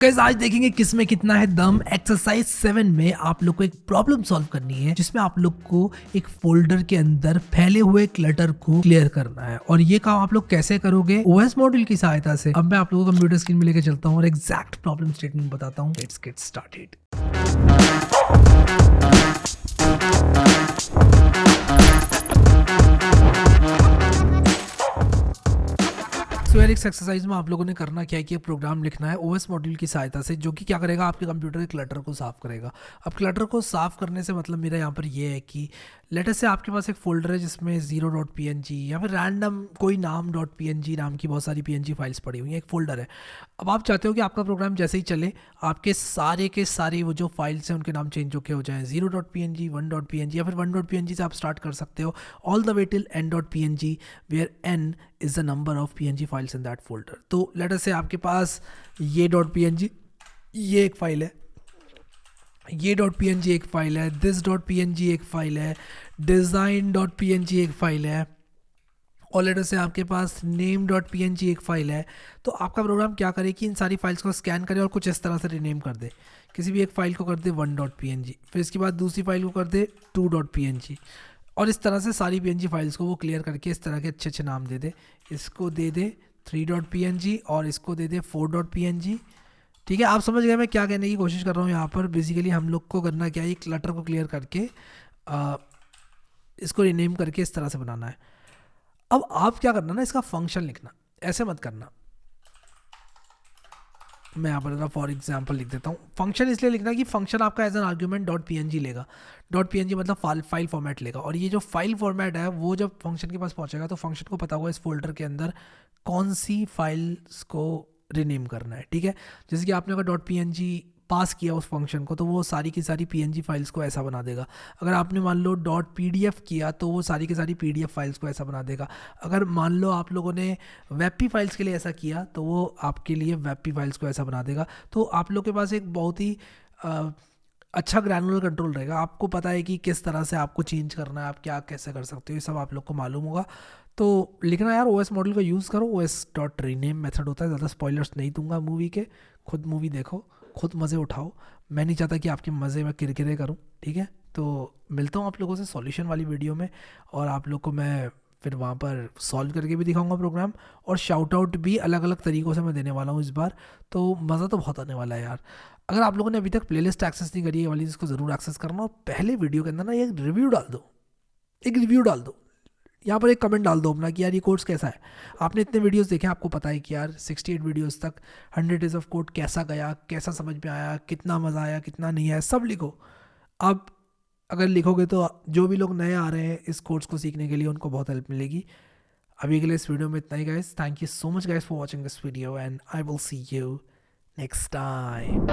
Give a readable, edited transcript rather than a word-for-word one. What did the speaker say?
Guys आज देखेंगे किसमें कितना है दम। एक्सरसाइज 7 में आप लोग को एक प्रॉब्लम सॉल्व करनी है जिसमें आप लोग को एक फोल्डर के अंदर फैले हुए क्लटर को क्लियर करना है। और ये काम आप लोग कैसे करोगे? ओएस मॉड्यूल की सहायता से। अब मैं आप लोगों को कंप्यूटर स्क्रीन में लेकर चलता हूँ और एग्जैक्ट प्रॉब्लम स्टेटमेंट बताता हूँ। Let's get started. इस एक्सरसाइज में आप लोगों ने करना क्या है कि प्रोग्राम लिखना है ओएस मॉड्यूल की सहायता से, जो कि क्या करेगा, आपके कंप्यूटर के क्लटर को साफ करेगा। अब क्लटर को साफ करने से मतलब मेरा यहाँ पर ये है कि लेटर से आपके पास एक फोल्डर है जिसमें 0.png या फिर रैंडम कोई नाम .png नाम की बहुत सारी png फाइल्स पड़ी हुई हैं, एक फोल्डर है। अब आप चाहते हो कि आपका प्रोग्राम जैसे ही चले आपके सारे के सारे वो जो फाइल्स हैं उनके नाम चेंज होके हो जाएं, 0.png 1.png या फिर 1.png से आप स्टार्ट कर सकते हो all the way till n.png where n is the number of png files in that folder. तो लेटर से आपके पास ये .png ये एक फाइल है, ये .png एक फाइल है, दिस .png एक फाइल है, design.png एक फाइल है, और लेटर से आपके पास name.png एक फाइल है। तो आपका प्रोग्राम क्या करे कि इन सारी फाइल्स को स्कैन करे और कुछ इस तरह से रीनेम कर दे। किसी भी एक फाइल को कर दे 1.png, फिर इसके बाद दूसरी फाइल को कर दे 2.png, और इस तरह से सारी png फाइल्स को वो क्लियर करके इस तरह के अच्छे अच्छे नाम दे दे। इसको दे दे 3.png और इसको दे दे 4.png। ठीक है, आप समझ गए मैं क्या कहने की कोशिश कर रहा हूँ। यहाँ पर बेसिकली हम लोग को करना क्या है, क्लटर को क्लियर करके इसको रीनेम करके इस तरह से बनाना है। अब आप क्या करना ना, इसका फंक्शन लिखना, ऐसे मत करना। मैं यहाँ पर फॉर एग्जांपल लिख देता हूँ। फंक्शन इसलिए लिखना कि फंक्शन आपका एज एन आर्ग्यूमेंट .png लेगा। .png मतलब फाइल फॉर्मेट लेगा, और ये जो फाइल फॉर्मेट है वो जब फंक्शन के पास पहुँचेगा तो फंक्शन को पता होगा इस फोल्डर के अंदर कौन सी फाइल्स को रीनेम करना है। ठीक है, जैसे कि आपने अगर .png पास किया उस फंक्शन को तो वो सारी की सारी png फाइल्स को ऐसा बना देगा। अगर आपने मान लो .pdf किया तो वो सारी की सारी pdf फाइल्स को ऐसा बना देगा। अगर मान लो आप लोगों ने वेबपी फाइल्स के लिए ऐसा किया तो वो आपके लिए वेबपी फाइल्स को ऐसा बना देगा। तो आप लोग के पास एक बहुत ही अच्छा ग्रैनुलर कंट्रोल रहेगा। आपको पता है कि किस तरह से आपको चेंज करना है, आप क्या कैसे कर सकते हो, ये सब आप लोग को मालूम होगा। तो लिखना यार ओएस मॉडल का यूज़ करो। os.rename मेथड होता है। ज़्यादा स्पॉयलर्स नहीं दूंगा मूवी के, खुद मूवी देखो, खुद मज़े उठाओ। मैं नहीं चाहता कि आपके मज़े में किरकिरे करूं। ठीक है, तो मिलता हूं आप लोगों से सॉल्यूशन वाली वीडियो में, और आप लोग को मैं फिर वहाँ पर सॉल्व करके भी दिखाऊंगा प्रोग्राम, और शाउट आउट भी अलग अलग तरीक़ों से मैं देने वाला हूँ इस बार। तो मज़ा तो बहुत आने वाला है यार। अगर आप लोगों ने अभी तक प्लेलिस्ट एक्सेस नहीं करी है वाली, इसको ज़रूर एक्सेस करना, और पहले वीडियो के अंदर ना एक रिव्यू डाल दो, एक रिव्यू डाल दो। यहाँ पर एक कमेंट डाल दो अपना कि यार ये कोर्स कैसा है। आपने इतने वीडियोस देखे, आपको पता है कि यार 68 वीडियोस तक 100 डेज ऑफ कोड कैसा गया, कैसा समझ में आया, कितना मज़ा आया, कितना नहीं आया, सब लिखो। अब अगर लिखोगे तो जो भी लोग नए आ रहे हैं इस कोर्स को सीखने के लिए उनको बहुत हेल्प मिलेगी। अभी के लिए इस वीडियो में इतना ही guys. Thank you so much guys for watching this video, and I will see you next time.